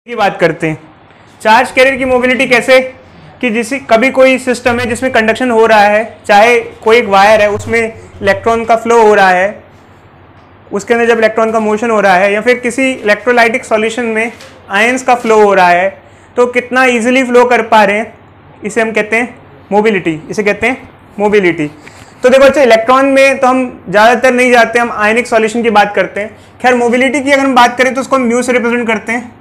की बात करते हैं। चार्ज कैरियर की मोबिलिटी कैसे कि जिसे कभी कोई सिस्टम है जिसमें कंडक्शन हो रहा है, चाहे कोई एक वायर है उसमें इलेक्ट्रॉन का फ्लो हो रहा है, उसके अंदर जब इलेक्ट्रॉन का मोशन हो रहा है, या फिर किसी इलेक्ट्रोलाइटिक सॉल्यूशन में आयंस का फ्लो हो रहा है, तो कितना इजीली फ्लो कर पा रहे हैं, इसे हम कहते हैं मोबिलिटी। इसे कहते हैं मोबिलिटी। तो देखो अच्छा, इलेक्ट्रॉन में तो हम ज़्यादातर नहीं जाते, हम आयनिक सॉल्यूशन की बात करते हैं। खैर मोबिलिटी की अगर हम बात करें तो उसको हम म्यू से रिप्रेजेंट करते हैं,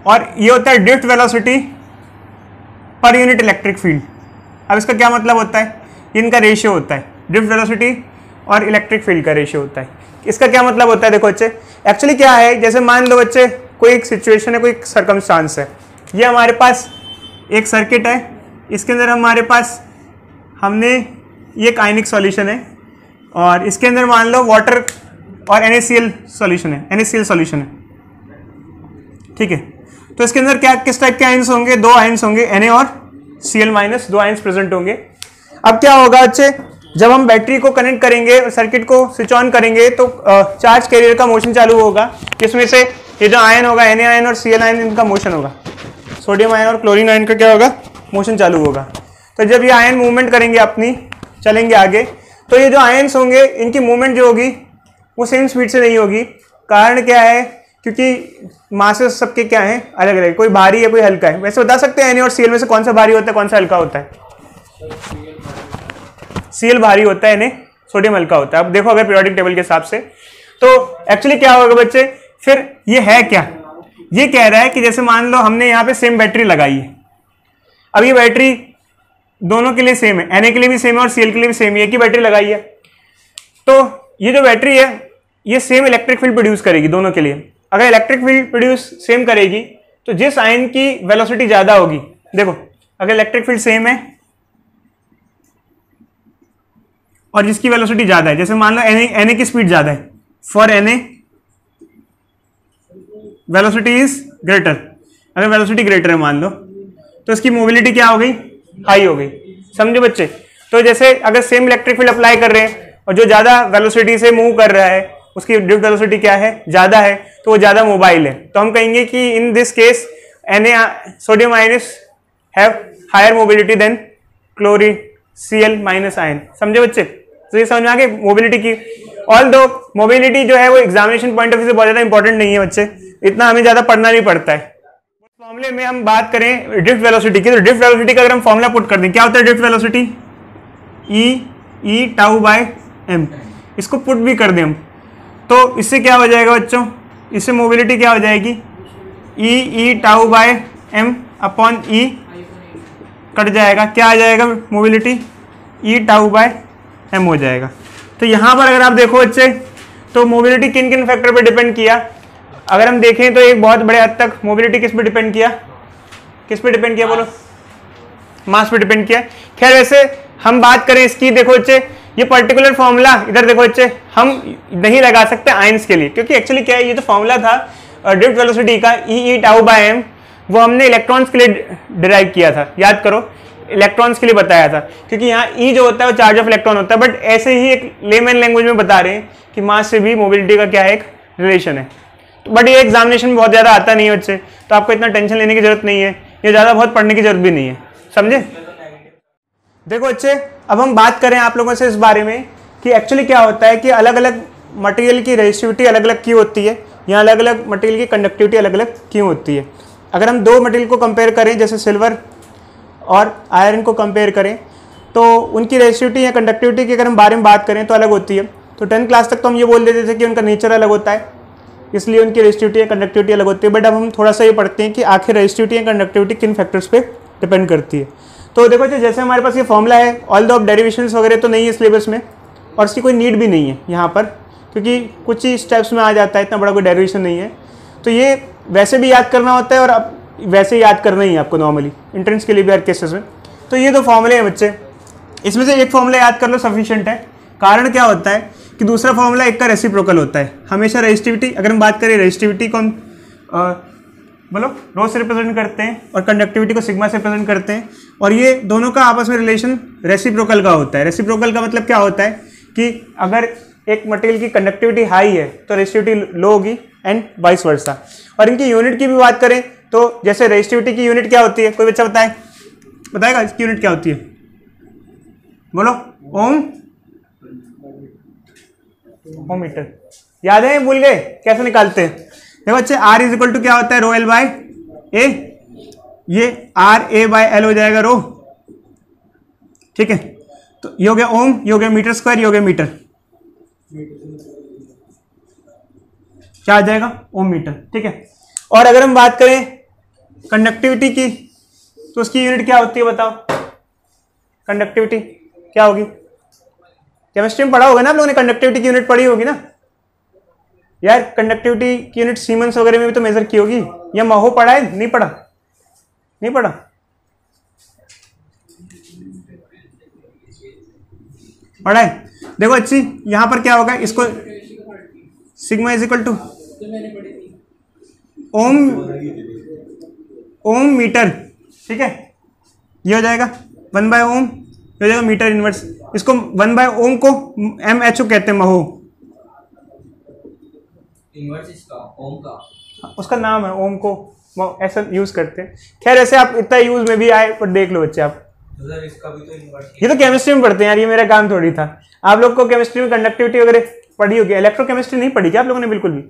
और ये होता है drift velocity per unit electric field. अब इसका क्या मतलब होता है, इनका रेशियो होता है, ड्रिफ्ट वेलोसिटी और इलेक्ट्रिक फील्ड का रेशियो होता है। इसका क्या मतलब होता है, देखो बच्चे एक्चुअली क्या है, जैसे मान लो बच्चे कोई एक सिचुएशन है, कोई एक सर्कमस्टांस है, ये हमारे पास एक सर्किट है, इसके अंदर हमारे पास हमने ये एक आयनिक सॉल्यूशन है, और इसके अंदर मान लो वाटर और NaCl सॉल्यूशन है, NaCl सॉल्यूशन है, ठीक है। तो इसके अंदर क्या किस टाइप के आयंस होंगे, दो आयंस होंगे, Na और Cl माइनस, दो आयंस प्रेजेंट होंगे। अब क्या होगा बच्चे, जब हम बैटरी को कनेक्ट करेंगे और सर्किट को स्विच ऑन करेंगे तो चार्ज कैरियर का मोशन चालू होगा, जिसमें से ये जो आयन होगा Na आयन और Cl आयन, इनका मोशन होगा, सोडियम आयन और क्लोरीन आयन का क्या होगा, मोशन चालू होगा। तो जब ये आयन मूवमेंट करेंगे अपनी, चलेंगे आगे, तो ये जो आयन्स होंगे इनकी मूवमेंट जो होगी वो सेम स्पीड से नहीं होगी। कारण क्या है, क्योंकि मासेस सबके क्या है, अलग अलग, कोई भारी है कोई हल्का है। वैसे बता सकते हैं Na और Cl में से कौन सा भारी होता है कौन सा हल्का होता है? Cl भारी होता है, Na सोडियम हल्का होता है। अब देखो अगर पीरियोडिक टेबल के हिसाब से, तो एक्चुअली क्या होगा बच्चे, फिर ये है क्या, ये कह रहा है कि जैसे मान लो हमने यहाँ पे सेम बैटरी लगाई है, अब ये बैटरी दोनों के लिए सेम है, Na के लिए भी सेम है और Cl के लिए भी सेम है, एक ही बैटरी लगाई है, तो ये जो बैटरी है ये सेम इलेक्ट्रिक फील्ड प्रोड्यूस करेगी दोनों के लिए। अगर इलेक्ट्रिक फील्ड प्रोड्यूस सेम करेगी तो जिस आयन की वेलोसिटी ज्यादा होगी, देखो अगर इलेक्ट्रिक फील्ड सेम है और जिसकी वेलोसिटी ज्यादा है, जैसे मान लो Na की स्पीड ज्यादा है, for Na velocity is greater, अगर वेलोसिटी ग्रेटर है मान लो, तो इसकी मोबिलिटी क्या हो गई, हाई हो गई। समझो बच्चे, तो जैसे अगर सेम इलेक्ट्रिक फील्ड अप्लाई कर रहे हैं और जो ज्यादा वेलोसिटी से मूव कर रहा है उसकी ड्रिफ्ट वेलोसिटी क्या है, ज्यादा है, तो वो ज्यादा मोबाइल है, तो हम कहेंगे कि in this case Na sodium ions have higher mobility than chlorine Cl minus ion. समझे बच्चे, तो ये समझ में आ गए मोबिलिटी की। ऑल दो मोबिलिटी जो है वो एग्जामिनेशन पॉइंट ऑफ व्यू से बहुत ज्यादा इंपॉर्टेंट नहीं है बच्चे, इतना हमें ज्यादा पढ़ना नहीं पड़ता है। मामले में हम बात करें ड्रिफ्ट वेलोसिटी की, तो ड्रिफ्ट वेलोसिटी का अगर हम फॉर्मूला पुट कर दें, क्या होता है drift velocity, E tau by m, इसको पुट भी कर दें हम, तो इससे क्या हो जाएगा बच्चों, इससे मोबिलिटी क्या हो जाएगी, E tau by m upon E cut जाएगा, क्या आ जाएगा mobility, E tau by m हो जाएगा। तो यहाँ पर अगर आप देखो बच्चे, तो मोबिलिटी किन किन फैक्टर पे डिपेंड किया, अगर हम देखें तो एक बहुत बड़े हद तक मोबिलिटी किस पे डिपेंड किया, किस पे डिपेंड किया बोलो, मास पे डिपेंड किया। खैर वैसे हम बात करें इसकी, देखो बच्चे ये पर्टिकुलर फॉर्मूला इधर देखो बच्चे हम नहीं लगा सकते आयंस के लिए, क्योंकि एक्चुअली क्या है, ये तो फॉर्मूला था ड्रिफ्ट वेलोसिटी का E टाउ बाय m, वो हमने इलेक्ट्रॉन्स के लिए डिराइव किया था, याद करो इलेक्ट्रॉन्स के लिए बताया था, क्योंकि यहाँ E जो होता है वो चार्ज ऑफ इलेक्ट्रॉन होता है। बट ऐसे ही एक लेमन लैंग्वेज में बता रहे हैं कि मास से भी मोबिलिटी का क्या है, एक रिलेशन है। बट ये एग्जामिनेशन में बहुत ज्यादा आता नहीं है बच्चे, तो आपको इतना टेंशन लेने की जरूरत नहीं है, ये ज्यादा बहुत पढ़ने की जरूरत भी नहीं है, समझे। देखो बच्चे अब हम बात करें आप लोगों से इस बारे में कि एक्चुअली क्या होता है कि अलग अलग मटेरियल की रेजिस्टिविटी अलग अलग क्यों होती है, या अलग अलग मटेरियल की कंडक्टिविटी अलग अलग क्यों होती है। अगर हम दो मटेरियल को कंपेयर करें, जैसे सिल्वर और आयरन को कंपेयर करें, तो उनकी रेजिस्टिविटी या कंडक्टिविटी की अगर हम बारे में बात करें तो अलग होती है। तो 10th क्लास तक तो हम ये बोल देते थे कि उनका नेचर अलग होता है, इसलिए उनकी रेजिस्टिविटी या कंडक्टिविटी अलग होती है। बट अब हम थोड़ा सा ये पढ़ते हैं कि आखिर रेजिस्टिविटी या कंडक्टिविटी किन फैक्टर्स पे डिपेंड करती है। तो देखो जैसे हमारे पास ये फॉर्मूला है, ऑल द ऑफ डेरिवेशंस वगैरह तो नहीं है सिलेबस में, और इसकी कोई नीड भी नहीं है यहाँ पर, क्योंकि कुछ ही स्टेप्स में आ जाता है, इतना बड़ा कोई डेरिवेशन नहीं है। तो ये वैसे भी याद करना होता है और अब वैसे याद करना ही है आपको नॉर्मली, एंट्रेंस के लिए भी हर केसेस में। तो ये दो फॉर्मूले हैं बच्चे, इसमें से एक फॉर्मूला याद कर लो सफिशिएंट है। कारण क्या होता है कि दूसरा फॉर्मूला एक का रेसिप्रोकल होता है। हमेशा रेजिस्टिविटी, अगर हम बात करें रेजिस्टिविटी को हम बोलो रो से रिप्रेजेंट करते हैं और कंडक्टिविटी को सिग्मा से रिप्रेजेंट करते हैं, और ये दोनों का आपस में रिलेशन रेसिप्रोकल का होता है। रेसिप्रोकल का मतलब क्या होता है कि अगर एक मटेरियल की कंडक्टिविटी हाई है तो रेजिस्टिविटी लो होगी एंड वाइस वर्सा। और इनकी यूनिट की भी बात करें तो जैसे रेजिस्टिविटी की यूनिट क्या होती है, कोई बच्चा बताएगा इसकी यूनिट क्या होती है, बोलो। ओम मीटर, याद है, भूल गए कैसे निकालते हैं? देखो बच्चे R इज इक्वल टू क्या होता है, रो एल बाय ए, ये RA बाय एल हो जाएगा रो, ठीक है। तो ये हो गया ओम, ये हो गया मीटर स्क्वायर, ये हो गया मीटर, क्या आ जाएगा, ओम मीटर, ठीक है। और अगर हम बात करें कंडक्टिविटी की तो उसकी यूनिट क्या होती है बताओ, कंडक्टिविटी क्या होगी? केमिस्ट्री में पढ़ा होगा ना आप लोगों ने, कंडक्टिविटी की यूनिट पढ़ी होगी ना यार। कंडक्टिविटी की यूनिट सीमेंस वगैरह में भी तो मेजर की होगी, या महो पढ़ा है, नहीं पढ़ा? नहीं पढ़ा? पढ़ा है? देखो अच्छी, यहां पर क्या होगा, इसको sigma is equal to ohm metre, ठीक है। ये हो जाएगा 1 बाय ओम, ये हो जाएगा मीटर इनवर्स। इसको 1 बाय ओम को MHO कहते हैं, महो इनवर्स इसका, ओम का उसका नाम है, ओम को ऐसा यूज करते हैं। खैर ऐसे आप इतना यूज में भी आए पर देख लो बच्चे आप, इसका भी तो इनवर्स, ये तो केमिस्ट्री में पढ़ते हैं यार, ये मेरा काम थोड़ी था। आप लोग को केमिस्ट्री में कंडक्टिविटी वगैरह पढ़ी होगी, इलेक्ट्रोकेमिस्ट्री नहीं पढ़ी क्या आप लोगों ने? बिल्कुल भी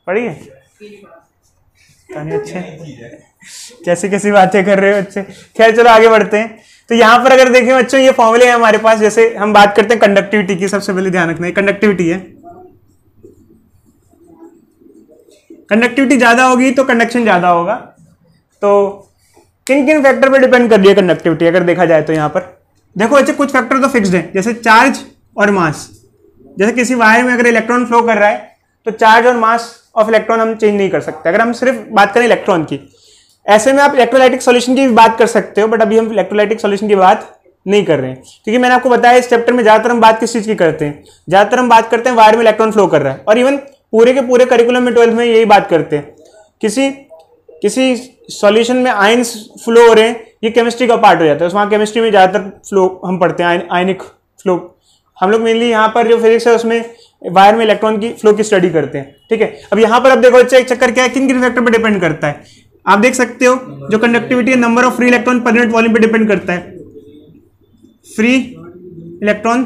पढ़ी है? अच्छे, कैसी कैसी बातें कर रहे हो बच्चे। खैर चलो आगे बढ़ते हैं। तो यहाँ पर अगर देखें बच्चों, ये फॉर्मूले हैं हमारे पास। जैसे हम बात करते हैं कंडक्टिविटी की, सबसे पहले ध्यान रखना है कंडक्टिविटी है, कंडक्टिविटी ज्यादा होगी तो कंडक्शन ज्यादा होगा। तो किन किन फैक्टर पर डिपेंड कर रही है कंडक्टिविटी अगर देखा जाए तो यहाँ पर देखो बच्चे, कुछ फैक्टर तो फिक्स्ड है, जैसे चार्ज और मास। जैसे किसी वायर में अगर इलेक्ट्रॉन फ्लो कर रहा है तो चार्ज और मास ऑफ इलेक्ट्रॉन हम चेंज नहीं कर सकते, अगर हम सिर्फ बात करें इलेक्ट्रॉन की। ऐसे में आप इलेक्ट्रोलाइटिक सॉल्यूशन की भी बात कर सकते हो, बट अभी हम इलेक्ट्रोलाइटिक सॉल्यूशन की बात नहीं कर रहे हैं, क्योंकि मैंने आपको बताया इस चैप्टर में ज्यादातर हम बात किस चीज की करते हैं, ज्यादातर हम बात करते हैं वायर में इलेक्ट्रॉन फ्लो कर रहा है। और इवन पूरे के पूरे करिकुलम में 12th में यही बात करते हैं। किसी सॉल्यूशन में आयंस फ्लो हो रहे हैं, ये केमिस्ट्री का पार्ट हो जाता है, वहाँ केमिस्ट्री में ज्यादातर फ्लो हम पढ़ते हैं, आयनिक फ्लो। हम लोग मेनली यहाँ पर जो फिजिक्स है उसमें वायर में इलेक्ट्रॉन की फ्लो की स्टडी करते हैं, ठीक है। अब यहाँ पर अब देखो बच्चे, एक चक्कर क्या है, किन किन फैक्टर पर डिपेंड करता है आप देख सकते हो। जो कंडक्टिविटी है, number of free electron per unit volume पे डिपेंड करता है, free electron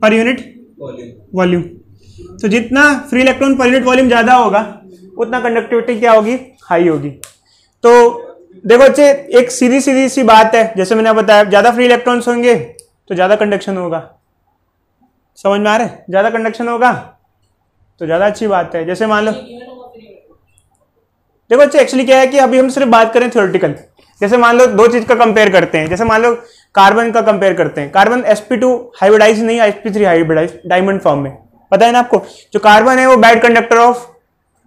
per unit volume. तो जितना free electron per unit volume ज्यादा होगा उतना कंडक्टिविटी क्या होगी, हाई होगी। तो देखो बच्चे, एक सीधी सीधी सी बात है, जैसे मैंने बताया ज्यादा फ्री इलेक्ट्रॉन्स होंगे तो ज्यादा कंडक्शन होगा, समझ में आ रहा है? ज्यादा कंडक्शन होगा तो ज्यादा अच्छी बात है। जैसे मान लो, देखो बच्चे एक्चुअली क्या है कि अभी हम सिर्फ बात करें थ्योरेटिकल। जैसे मान लो दो चीज का कंपेयर करते हैं, जैसे मान लो कार्बन का कंपेयर करते हैं। कार्बन sp2 हाइब्रिडाइज नहीं, sp3 हाइब्रिडाइज डायमंड फॉर्म में, पता है ना आपको। जो कार्बन है वो बैड कंडक्टर ऑफ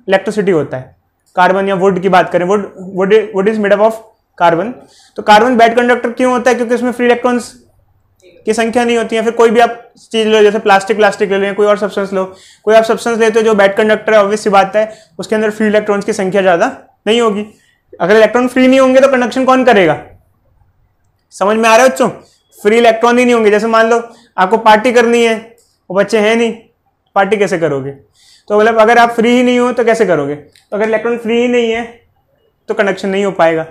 इलेक्ट्रिसिटी होता है। कार्बन या वुड की बात करें, would is made up of carbon. तो कार्बन बैड कंडक्टर क्यों होता है? क्योंकि उसमें फ्री इलेक्ट्रॉन्स की संख्या नहीं होती है। फिर कोई भी आप चीज लो, जैसे प्लास्टिक ले लें, कोई और सब्सटेंस लो, कोई आप सब्सटेंस लेते हो जो बैड कंडक्टर है, ऑब्वियस सी बात है उसके अंदर फ्री इलेक्ट्रॉन्स की संख्या ज्यादा नहीं होगी। अगर इलेक्ट्रॉन फ्री नहीं होंगे तो कंडक्शन कौन करेगा? समझ में आ रहा है बच्चों? फ्री इलेक्ट्रॉन ही नहीं होंगे। जैसे मान लो आपको पार्टी करनी है, वो बच्चे हैं नहीं, पार्टी कैसे करोगे? तो मतलब अगर आप फ्री ही नहीं हो तो कैसे करोगे? तो अगर इलेक्ट्रॉन फ्री ही नहीं है तो कंडक्शन नहीं हो पाएगा।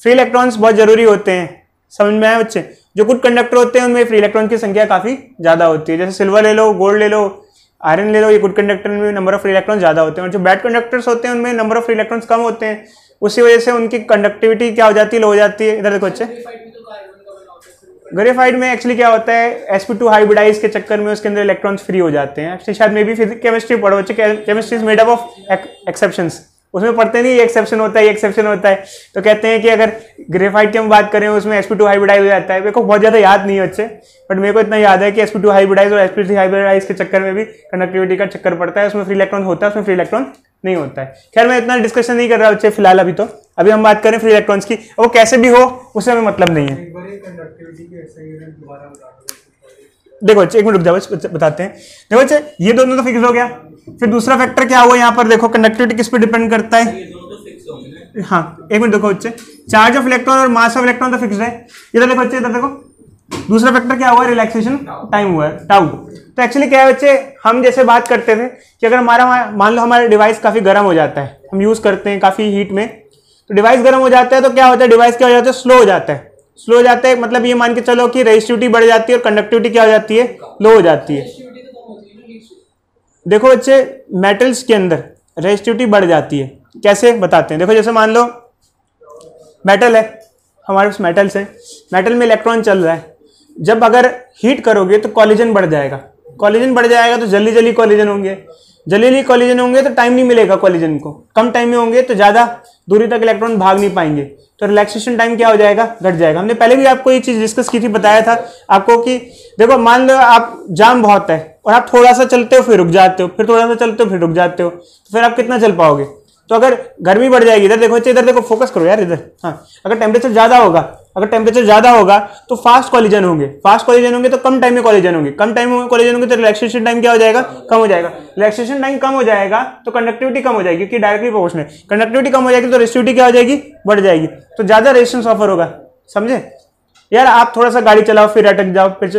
फ्री इलेक्ट्रॉन्स बहुत जरूरी होते हैं, समझ में आया बच्चे? जो गुड कंडक्टर होते हैं उनमें फ्री इलेक्ट्रॉन की संख्या काफी ज्यादा होती है। जैसे सिल्वर ले लो, गोल्ड ले लो, आयरन ले लो, ये गुड कंडक्टर में नंबर ऑफ फ्री इलेक्ट्रॉन ज्यादा होते हैं। और जो बैड कंडक्टर्स होते हैं उनमें नंबर ऑफ फ्री इलेक्ट्रॉन्स कम होते हैं, उसी वजह से उनकी कंडक्टिविटी क्या हो जाती है, लो हो जाती है। इधर देखो बच्चे, ग्रेफाइट में एक्चुअली क्या होता है, sp2 हाइब्रिडाइज के चक्कर में उसके अंदर इलेक्ट्रॉन्स फ्री हो जाते हैं। एक्चुअली शायद मे बी केमिस्ट्री पढ़ो बच्चे, chemistry is made up of exceptions. उसमें पढ़ते नहीं, ये एक्सेप्शन होता है, ये एक्सेप्शन होता है। तो कहते हैं कि अगर ग्रेफाइट की हम बात करें उसमें sp2 हाइब्रिडाइज हो जाता है। मेरे को बहुत ज्यादा याद नहीं है बच्चे, बट मेरे को इतना याद है कि sp2 हाइब्रिडाइज और sp3 हाइब्रिडाइज के चक्कर में भी कंडक्टिविटी का चक्कर पड़ता है। उसमें फ्री इलेक्ट्रॉन होता है, उसमें फ्री इलेक्ट्रॉन नहीं होता है। खैर मैं इतना डिस्कशन नहीं कर रहा बच्चे फिलहाल, अभी तो अभी हम बात करें फ्री इलेक्ट्रॉन्स की। वो कैसे भी हो उससे हमें मतलब नहीं है। देखो बच्चे एक मिनट रुक जाओ, बताते हैं। देखो बच्चे, ये दोनों तो फिक्स हो गया। फिर दूसरा फैक्टर क्या हुआ यहाँ पर, देखो कंडक्टिविटी किस पे डिपेंड करता है। हाँ एक मिनट देखो बच्चे, चार्ज ऑफ इलेक्ट्रॉन और मास ऑफ इलेक्ट्रॉन तो फिक्स है। इधर देखो बच्चे, इधर देखो, दूसरा फैक्टर क्या हुआ, रिलैक्सेशन टाइम हुआ, टाउ। तो एक्चुअली क्या है बच्चे, हम जैसे बात करते थे कि अगर हमारा मान लो हमारा डिवाइस काफी गर्म हो जाता है, हम यूज करते हैं काफी हीट में, तो डिवाइस गर्म हो जाता है तो क्या होता है, डिवाइस क्या हो जाता है, स्लो हो जाता है। स्लो हो जाता है मतलब ये मान के चलो कि रेजिस्टिविटी बढ़ जाती है और कंडक्टिविटी क्या हो जाती है, लो हो जाती है। देखो बच्चे मेटल्स के अंदर रेजिस्टिविटी बढ़ जाती है, कैसे बताते हैं। देखो जैसे मान लो मेटल है, हमारे पास मेटल्स है, मेटल में इलेक्ट्रॉन चल रहा है, जब अगर हीट करोगे तो कॉलिजन बढ़ जाएगा, कॉलिजन बढ़ जाएगा तो जल्दी जल्दी कॉलिजन होंगे, जल्दी जल्दी कॉलिजन होंगे तो टाइम नहीं मिलेगा कॉलिजन को, कम टाइम में होंगे तो ज्यादा दूरी तक इलेक्ट्रॉन भाग नहीं पाएंगे, तो रिलैक्सेशन टाइम क्या हो जाएगा, घट जाएगा। हमने पहले भी आपको ये चीज डिस्कस की थी, बताया था आपको कि देखो मान लो आप जाम बहुत है और आप थोड़ा सा चलते हो फिर रुक जाते हो, फिर थोड़ा सा चलते हो फिर रुक जाते हो, तो फिर आप कितना चल पाओगे। तो अगर गर्मी बढ़ जाएगी, इधर देखो, इधर देखो, फोकस करो यार इधर, हाँ, अगर टेम्परेचर ज्यादा होगा, अगर टेम्परेचर ज्यादा होगा तो फास्ट कॉलिजन होंगे, फास्ट कॉलिजन होंगे तो कम टाइम में कॉलिजन होंगे, कम टाइम में कॉलिजन होंगे तो रिलैक्सेशन टाइम क्या हो जाएगा, कम हो जाएगा। रिलैक्सेशन टाइम कम हो जाएगा तो कंडक्टिविटी कम हो जाएगी, क्योंकि डायरेक्टली प्रोपोर्शनल है। कंडक्टिविटी कम हो जाएगी तो रेजिस्टिविटी क्या हो जाएगी, बढ़ जाएगी, तो ज्यादा रेजिस्टेंस ऑफर होगा। समझे यार, आप थोड़ा सा गाड़ी चलाओ फिर अटक जाओ फिर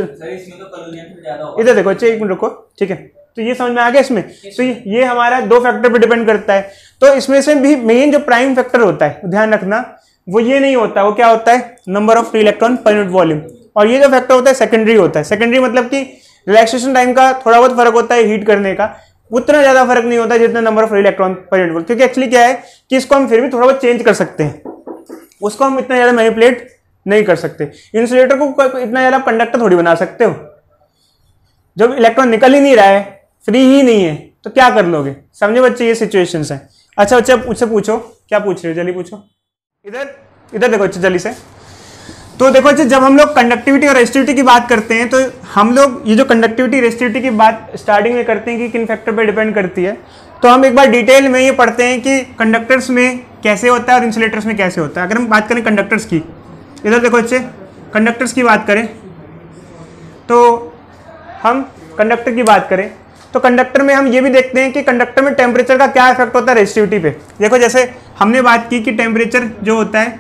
इधर देखो, एक मिनट रुको, ठीक है। तो ये समझ में आ गया इसमें। तो ये हमारा दो फैक्टर पे डिपेंड करता है। तो इसमें से भी मेन जो प्राइम फैक्टर होता है, ध्यान रखना, वो ये नहीं होता, वो क्या होता है, number of free electron per unit volume. और ये जो फैक्टर होता है सेकेंडरी होता है। सेकेंडरी मतलब कि रिलैक्सेशन टाइम का थोड़ा बहुत फर्क होता है हीट करने का, उतना ज्यादा फर्क नहीं होता जितना number of free electron per unit volume. क्योंकि एक्चुअली क्या है कि इसको हम फिर भी थोड़ा बहुत चेंज कर सकते हैं, उसको हम इतना ज्यादा मैनिपुलेट नहीं कर सकते। इंसुलेटर को इतना ज्यादा कंडक्टर थोड़ी बना सकते हो, जब इलेक्ट्रॉन निकल ही नहीं रहा है, फ्री ही नहीं है, तो क्या कर लोगे। समझे बच्चे, ये सिचुएशंस हैं। अच्छा बच्चे मुझसे पूछो, क्या पूछ रहे हो, जल्दी पूछो। इधर देखो बच्चे जल्दी से। तो देखो बच्चे, जब हम लोग कंडक्टिविटी और रेजिस्टिविटी की बात करते हैं, तो हम लोग ये जो कंडक्टिविटी रेजिस्टिविटी की बात स्टार्टिंग में करते हैं कि किन फैक्टर पे डिपेंड करती है, तो हम एक बार डिटेल में ये पढ़ते हैं कि कंडक्टर्स में कैसे होता है और इंसुलेटर्स में कैसे होता है। अगर हम बात करें कंडक्टर्स की, इधर देखो बच्चे, कंडक्टर्स की बात करें तो हम कंडक्टर की बात करें तो कंडक्टर में हम ये भी देखते हैं कि कंडक्टर में टेम्परेचर का क्या इफेक्ट होता है रेजिस्टिविटी पे। देखो जैसे हमने बात की कि टेम्परेचर जो होता है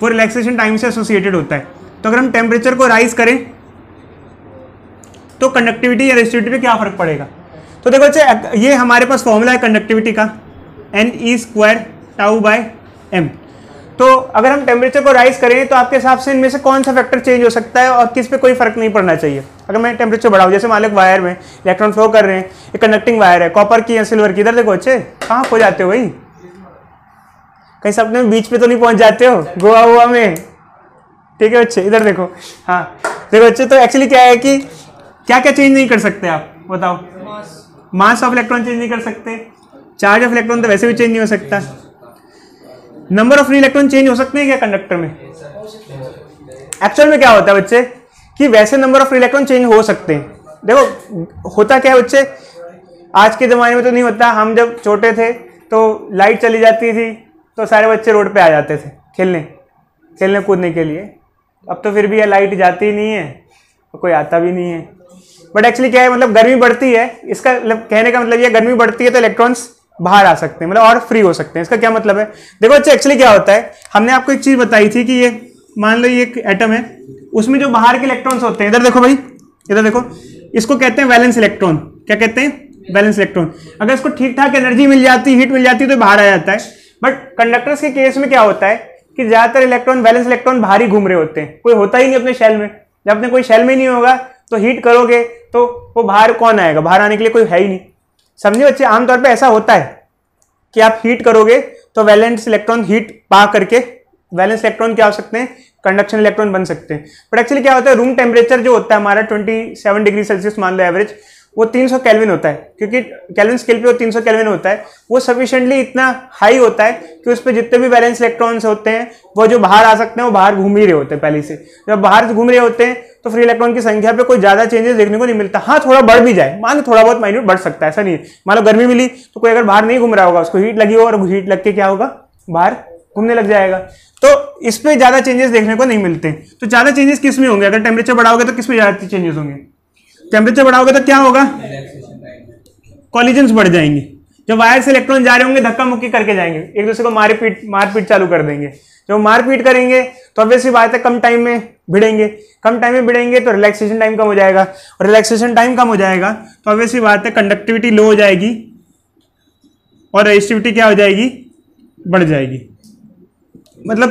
वो रिलैक्सेशन टाइम से एसोसिएटेड होता है, तो अगर हम टेम्परेचर को राइज करें तो कंडक्टिविटी या रेजिस्टिविटी पे क्या फर्क पड़ेगा। तो देखो बच्चे, ये हमारे पास फॉर्मूला है कंडक्टिविटी का, NE² τ/m। तो अगर हम टेम्परेचर को राइज करें तो आपके हिसाब से इनमें से कौन सा फैक्टर चेंज हो सकता है और किस पे कोई फर्क नहीं पड़ना चाहिए। अगर मैं टेम्परेचर बढ़ाऊं, जैसे मान लो वायर में इलेक्ट्रॉन फ्लो कर रहे हैं, एक कंडक्टिंग वायर है, कॉपर की या सिल्वर की, इधर देखो बच्चे, कहाँ खो जाते हो भाई, कहीं सपने में बीच पे तो नहीं पहुंच जाते हो गोवा हुआ में, ठीक है बच्चे, इधर देखो, हाँ देखो बच्चे। तो एक्चुअली क्या है कि क्या क्या चेंज नहीं कर सकते आप बताओ, मास ऑफ इलेक्ट्रॉन चेंज नहीं कर सकते, चार्ज ऑफ इलेक्ट्रॉन तो वैसे भी चेंज नहीं हो सकता, number of free electron change हो सकते हैं क्या कंडक्टर में। एक्चुअल में क्या होता है बच्चे कि वैसे number of free electron change हो सकते हैं। देखो होता क्या है बच्चे, आज के ज़माने में तो नहीं होता, हम जब छोटे थे तो लाइट चली जाती थी तो सारे बच्चे रोड पे आ जाते थे खेलने कूदने के लिए। अब तो फिर भी ये लाइट जाती ही नहीं है और कोई आता भी नहीं है। बट एक्चुअली क्या है, मतलब गर्मी बढ़ती है, इसका कहने का मतलब ये गर्मी बढ़ती है तो इलेक्ट्रॉन्स बाहर आ सकते हैं, मतलब और फ्री हो सकते हैं। इसका क्या मतलब है, देखो बच्चे एक्चुअली क्या होता है, हमने आपको एक चीज बताई थी कि ये मान लो ये एक एटम है, उसमें जो बाहर के इलेक्ट्रॉन्स होते हैं, इधर देखो भाई, इधर देखो, इसको कहते हैं वैलेंस इलेक्ट्रॉन। क्या कहते हैं, वैलेंस इलेक्ट्रॉन। अगर इसको ठीक ठाक एनर्जी मिल जाती, हीट मिल जाती है तो बाहर आ जाता है। बट कंडक्टर्स के केस में क्या होता है कि ज्यादातर इलेक्ट्रॉन, वैलेंस इलेक्ट्रॉन बाहर ही घूम रहे होते हैं, कोई होता ही नहीं अपने शेल में। जब अपने कोई शेल में नहीं होगा तो हीट करोगे तो वो बाहर कौन आएगा, बाहर आने के लिए कोई है ही नहीं। समझे बच्चे, आमतौर पे ऐसा होता है कि आप हीट करोगे तो वैलेंस इलेक्ट्रॉन हीट पा करके वैलेंस इलेक्ट्रॉन क्या हो सकते हैं, कंडक्शन इलेक्ट्रॉन बन सकते हैं। बट एक्चुअली क्या होता है, रूम टेम्परेचर जो होता है हमारा 27 डिग्री सेल्सियस मान लो एवरेज, वो 300 केल्विन होता है, क्योंकि केल्विन स्केल पे वो 300 केल्विन होता है। वो सफिशिएंटली इतना हाई होता है कि उस पर जितने भी वैलेंस इलेक्ट्रॉन्स होते हैं वो जो बाहर आ सकते हैं वो बाहर घूम ही रहे होते हैं पहले से। जब बाहर घूम रहे होते हैं तो फ्री इलेक्ट्रॉन की संख्या पे कोई ज्यादा चेंजेस देखने को नहीं मिलता। हाँ, थोड़ा बढ़ भी जाए, मान लो थोड़ा बहुत माइन्यूट बढ़ सकता है, ऐसा नहीं है। मान लो गर्मी मिली तो कोई अगर बाहर नहीं घूम रहा होगा, उसको हीट लगी हो और हीट लग के क्या होगा, बाहर घूमने लग जाएगा। तो इस पे ज्यादा चेंजेस देखने को नहीं मिलते। तो ज्यादा चेंजेस किस में होंगे, अगर टेम्परेचर बढ़ाओगे तो किस में ज्यादा चेंजेस होंगे, टेम्परेचर बढ़ाओगे तो क्या होगा, कॉलिजन्स बढ़ जाएंगे। जब वायर से इलेक्ट्रॉन जा रहे होंगे धक्का मुक्की करके जाएंगे, एक दूसरे को मारपीट चालू कर देंगे। जब मारपीट करेंगे तो ऑब्वियसली बात है कम टाइम में भिड़ेंगे, कम टाइम में भिड़ेंगे तो रिलैक्सेशन टाइम कम हो जाएगा, और रिलैक्सेशन टाइम कम हो जाएगा तो ऑब्वियसली बात है कंडक्टिविटी लो हो जाएगी और रेजिस्टिविटी क्या हो जाएगी, बढ़ जाएगी। मतलब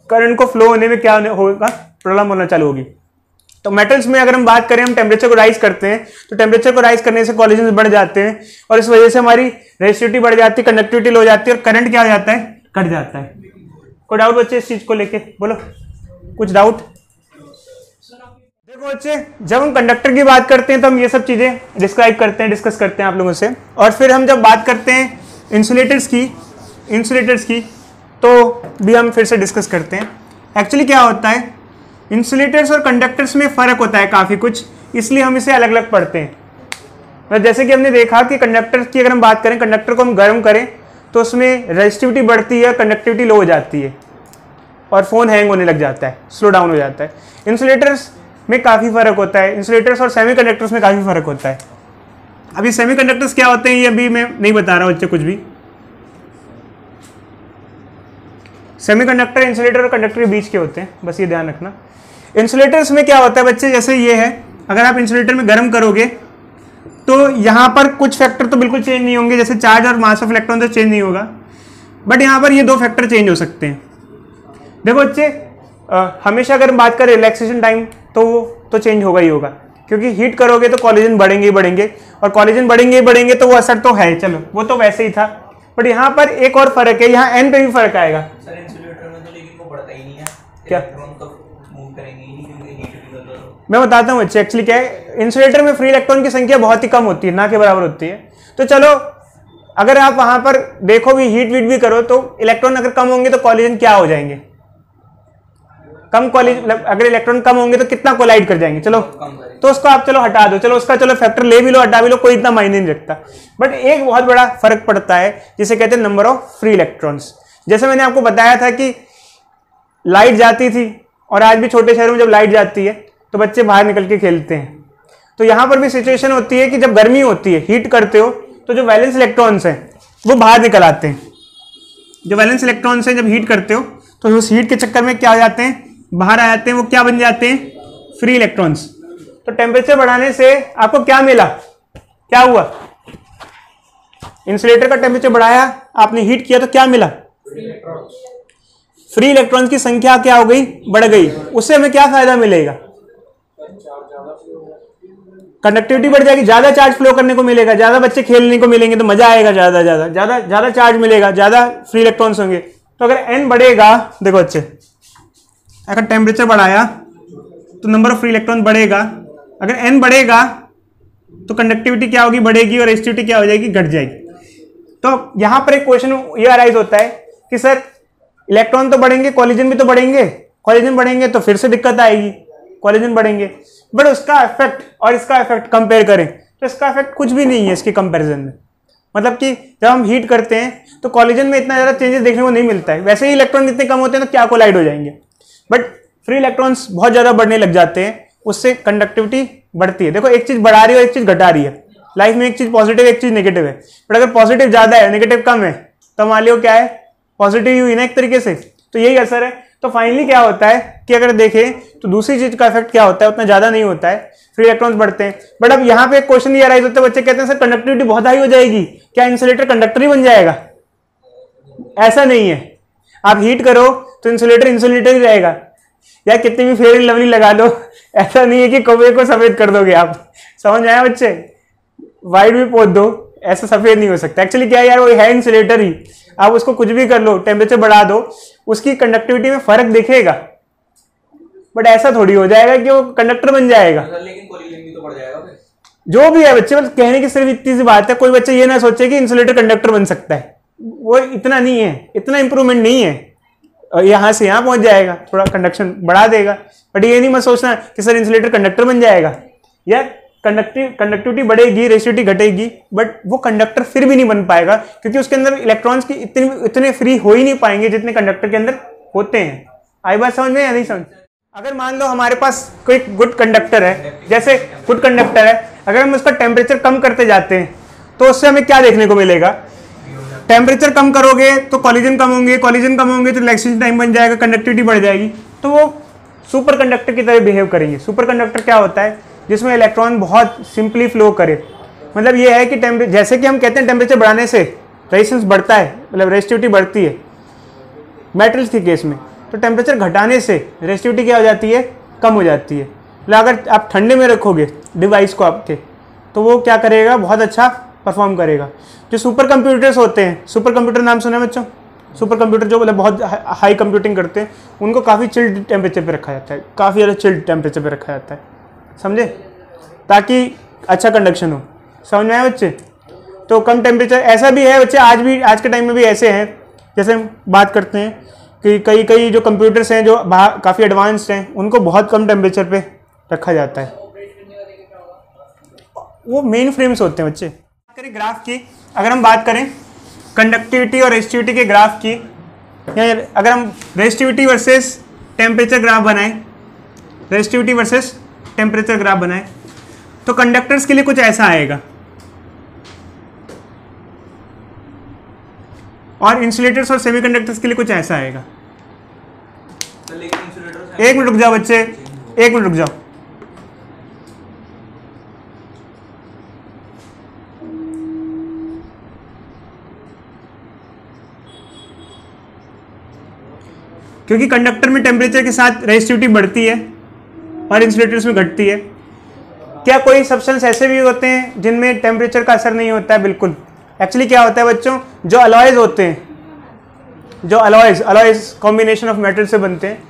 करंट को फ्लो होने में क्या होगा, प्रॉब्लम होना चालू होगी। तो मेटल्स में अगर हम बात करें, हम टेम्परेचर को राइज करते हैं तो टेम्परेचर को राइज करने से कोलिजन बढ़ जाते हैं और इस वजह से हमारी रेजिस्टिविटी बढ़ जाती है, कंडक्टिविटी लो हो जाती है और करंट क्या हो जाता है, घट जाता है। कोई डाउट बच्चे इस चीज को लेके, बोलो कुछ डाउट। देखो बच्चे, जब हम कंडक्टर की बात करते हैं तो हम ये सब चीजें डिस्क्राइब करते हैं, डिस्कस करते हैं आप लोगों से। और फिर हम जब बात करते हैं इंसुलेटर्स की तो भी हम फिर से डिस्कस करते हैं। एक्चुअली क्या होता है, इंसुलेटर्स और कंडक्टर्स में फ़र्क होता है काफ़ी कुछ, इसलिए हम इसे अलग अलग पढ़ते हैं। तो जैसे कि हमने देखा कि कंडक्टर की अगर हम बात करें, कंडक्टर को हम गर्म करें तो उसमें रेजिस्टिविटी बढ़ती है, कंडक्टिविटी लो हो जाती है और फ़ोन हैंग होने लग जाता है, स्लो डाउन हो जाता है। इंसुलेटर्स में काफ़ी फ़र्क होता है, इंसुलेटर्स और सेमीकंडक्टर्स में काफ़ी फ़र्क होता है। अभी सेमीकंडक्टर्स क्या होते हैं ये अभी मैं नहीं बता रहा हूँ बच्चे कुछ भी। सेमीकंडक्टर इंसुलेटर और कंडक्टर के बीच के होते हैं, बस ये ध्यान रखना। इंसुलेटर्स में क्या होता है बच्चे, जैसे ये है, अगर आप इंसुलेटर में गर्म करोगे तो यहाँ पर कुछ फैक्टर तो बिल्कुल चेंज नहीं होंगे, जैसे चार्ज और मास ऑफ इलेक्ट्रॉन तो चेंज नहीं होगा, बट यहाँ पर ये दो फैक्टर चेंज हो सकते हैं। देखो बच्चे, हमेशा अगर बात करें रिलैक्सेशन टाइम तो वो तो चेंज होगा ही होगा, क्योंकि हीट करोगे तो कोलिजन बढ़ेंगे ही बढ़ेंगे, और कोलिजन बढ़ेंगे ही बढ़ेंगे तो वो असर तो है, चलो वो तो वैसे ही था। बट यहाँ पर एक और फर्क है, यहाँ एन पे भी फर्क आएगा। सर इंसुलेटर में तो लेकिन वो बढ़ता ही नहीं है, क्या? इलेक्ट्रॉन तो मूव करेंगे ही नहीं क्योंकि हीट भी कर दो। मैं बताता हूँ बच्चे, एक्चुअली क्या है, इंसुलेटर में फ्री इलेक्ट्रॉन की संख्या बहुत ही कम होती है, ना के बराबर होती है। तो चलो अगर आप वहां पर देखो भी, हीट वीट भी करो तो इलेक्ट्रॉन अगर कम होंगे तो कोलिजन क्या हो जाएंगे, कम कोलिजन, अगर इलेक्ट्रॉन कम होंगे तो कितना कोलाइड कर जाएंगे, चलो तो उसको आप चलो हटा दो, चलो उसका चलो फैक्टर ले भी लो, हटा भी लो, कोई इतना मायने नहीं रखता। बट एक बहुत बड़ा फर्क पड़ता है जिसे कहते हैं नंबर ऑफ फ्री इलेक्ट्रॉन्स। जैसे मैंने आपको बताया था कि लाइट जाती थी, और आज भी छोटे शहरों में जब लाइट जाती है तो बच्चे बाहर निकल के खेलते हैं। तो यहाँ पर भी सिचुएशन होती है कि जब गर्मी होती है, हीट करते हो, तो जो वैलेंस इलेक्ट्रॉन्स हैं वो बाहर निकल आते हैं। जो वैलेंस इलेक्ट्रॉन्स हैं जब हीट करते हो तो उस हीट के चक्कर में क्या हो जाते हैं, बाहर आ जाते हैं, वो क्या बन जाते हैं, फ्री इलेक्ट्रॉन्स। तो टेम्परेचर बढ़ाने से आपको क्या मिला, क्या हुआ, इंसुलेटर का टेम्परेचर बढ़ाया, आपने हीट किया तो क्या मिला, फ्री इलेक्ट्रॉन्स की संख्या क्या हो गई, बढ़ गई। उससे हमें क्या फायदा मिलेगा, कंडक्टिविटी बढ़ जाएगी, ज्यादा चार्ज फ्लो करने को मिलेगा, ज्यादा बच्चे खेलने को मिलेंगे तो मजा आएगा, ज्यादा चार्ज मिलेगा, ज्यादा फ्री इलेक्ट्रॉन्स होंगे। तो अगर एन बढ़ेगा, देखो बच्चे, अगर टेम्परेचर बढ़ाया तो नंबर ऑफ फ्री इलेक्ट्रॉन बढ़ेगा, अगर एन बढ़ेगा तो कंडक्टिविटी क्या होगी, बढ़ेगी, और रेजिस्टिविटी क्या हो जाएगी, घट जाएगी। तो यहां पर एक क्वेश्चन ये अराइज होता है कि सर इलेक्ट्रॉन तो बढ़ेंगे, कोलिजन भी तो बढ़ेंगे, कोलिजन बढ़ेंगे तो फिर से दिक्कत आएगी, कोलिजन बढ़ेंगे, बट उसका इफेक्ट और इसका इफेक्ट कंपेयर करें तो इसका इफेक्ट कुछ भी नहीं है इसके कंपैरिजन में। मतलब कि जब हम हीट करते हैं तो कोलिजन में इतना ज्यादा चेंजेस देखने को नहीं मिलता है, वैसे ही इलेक्ट्रॉन इतने कम होते हैं तो क्या कोलाइड हो जाएंगे, बट फ्री इलेक्ट्रॉन्स बहुत ज्यादा बढ़ने लग जाते हैं, उससे कंडक्टिविटी बढ़ती है। देखो एक चीज बढ़ा रही है और एक चीज घटा रही है, लाइफ में एक चीज पॉजिटिव एक चीज नेगेटिव है, बट अगर पॉजिटिव ज्यादा है नेगेटिव कम है तो मान लियो क्या है, पॉजिटिव ही हुई ना एक तरीके से, तो यही असर है। तो फाइनली क्या होता है कि अगर देखें तो दूसरी चीज का इफेक्ट क्या होता है, उतना ज्यादा नहीं होता है, फ्री इलेक्ट्रॉन्स बढ़ते हैं। बट अब यहाँ पे एक क्वेश्चन ये अराइज होता है, बच्चे कहते हैं सर कंडक्टिविटी बहुत हाई हो जाएगी, क्या इंसुलेटर कंडक्टर ही बन जाएगा? ऐसा नहीं है, आप हीट करो तो इंसुलेटर इंसुलेटर ही रहेगा, या कितनी भी फेयर एंड लवली लगा लो, ऐसा नहीं है कि कौवे को सफेद कर दोगे आप। समझ आया बच्चे? व्हाइट भी पोत दो, ऐसा सफेद नहीं हो सकता। एक्चुअली क्या है यार, वो है इंसुलेटर ही, आप उसको कुछ भी कर लो, टेम्परेचर बढ़ा दो, उसकी कंडक्टिविटी में फर्क दिखेगा, बट ऐसा थोड़ी हो जाएगा कि वो कंडक्टर बन जाएगा। लेकिन कोलिजन भी तो बढ़ जाएगा फिर। जो भी है बच्चे, बस कहने की सिर्फ इतनी सी बात है, कोई बच्चा ये ना सोचे कि इंसुलेटर कंडक्टर बन सकता है, वो इतना नहीं है, इतना इंप्रूवमेंट नहीं है, और यहाँ से यहाँ पहुंच जाएगा, थोड़ा कंडक्शन बढ़ा देगा, बट ये नहीं मत सोचना कि सर इंसुलेटर कंडक्टर बन जाएगा। यार कंडक्टिविटी बढ़ेगी, रेजिस्टिविटी घटेगी, बट वो कंडक्टर फिर भी नहीं बन पाएगा, क्योंकि उसके अंदर इलेक्ट्रॉन्स की इतने फ्री हो ही नहीं पाएंगे जितने कंडक्टर के अंदर होते हैं। आई बात समझ में या नहीं समझ? अगर मान लो हमारे पास कोई गुड कंडक्टर है, जैसे गुड कंडक्टर है, अगर हम उसका टेम्परेचर कम करते जाते हैं तो उससे हमें क्या देखने को मिलेगा, टेम्परेचर कम करोगे तो कॉलिजन कम होंगे, कॉलिजन कम होंगे तो रिलैक्सेशन टाइम बन जाएगा, कंडक्टिविटी बढ़ जाएगी, तो वो सुपर कंडक्टर की तरह बिहेव करेंगे। सुपर कंडक्टर क्या होता है, जिसमें इलेक्ट्रॉन बहुत सिंपली फ्लो करे। मतलब ये है कि जैसे कि हम कहते हैं टेम्परेचर बढ़ाने से रेजिस्टेंस बढ़ता है, मतलब रेजिस्टिविटी बढ़ती है मेटल्स के केस में, तो टेम्परेचर घटाने से रेजिस्टिविटी क्या हो जाती है, कम हो जाती है। मतलब अगर आप ठंडे में रखोगे डिवाइस को आपके, तो वो क्या करेगा, बहुत अच्छा परफॉर्म करेगा। जो सुपर कंप्यूटर्स होते हैं, सुपर कंप्यूटर नाम सुना है बच्चों, सुपर कंप्यूटर जो मतलब बहुत हाई कंप्यूटिंग करते हैं, उनको काफ़ी चिल्ड टेम्परेचर पे रखा जाता है, काफ़ी ज़्यादा चिल्ड टेम्परेचर पे रखा जाता है, समझे, ताकि अच्छा कंडक्शन हो। समझ में आया बच्चे? तो कम टेम्परेचर, ऐसा भी है बच्चे, आज के टाइम में भी ऐसे हैं, जैसे हम बात करते हैं कि कई जो कंप्यूटर्स हैं जो काफ़ी एडवांस्ड हैं, उनको बहुत कम टेम्परेचर पे रखा जाता है, वो मेन फ्रेम्स होते हैं बच्चे। बात करें ग्राफ की, अगर हम बात करें कंडक्टिविटी और रेजिस्टिविटी के ग्राफ की, या अगर हम रेजिस्टिविटी वर्सेस टेम्परेचर ग्राफ बनाएं, रेजिस्टिविटी वर्सेस टेम्परेचर ग्राफ बनाएं, तो कंडक्टर्स के लिए कुछ ऐसा आएगा और इंसुलेटर्स और सेमीकंडक्टर्स के लिए कुछ ऐसा आएगा। एक मिनट रुक जाओ बच्चे, एक मिनट रुक जाओ। क्योंकि कंडक्टर में टेम्परेचर के साथ रेजिस्टिविटी बढ़ती है और इंसुलेटर्स में घटती है। क्या कोई सब्सटेंस ऐसे भी होते हैं जिनमें टेम्परेचर का असर नहीं होता है? बिल्कुल। एक्चुअली क्या होता है बच्चों, जो अलॉयज होते हैं, जो अलॉयज कॉम्बिनेशन ऑफ मेटल से बनते हैं,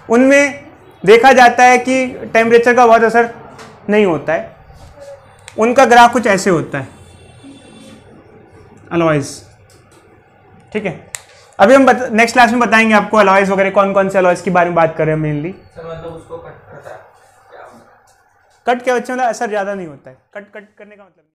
उनमें देखा जाता है कि टेम्परेचर का बहुत असर नहीं होता है। उनका ग्राफ कुछ ऐसे होता है, अलॉयज। ठीक है, अभी हम नेक्स्ट क्लास में बताएंगे आपको अलॉयज वगैरह, कौन कौन से अलॉयज के बारे में बात कर रहे हैं मेनली। मतलब उसको कट करता है, कट क्या बच्चों, मतलब असर ज़्यादा नहीं होता है, कट करने का मतलब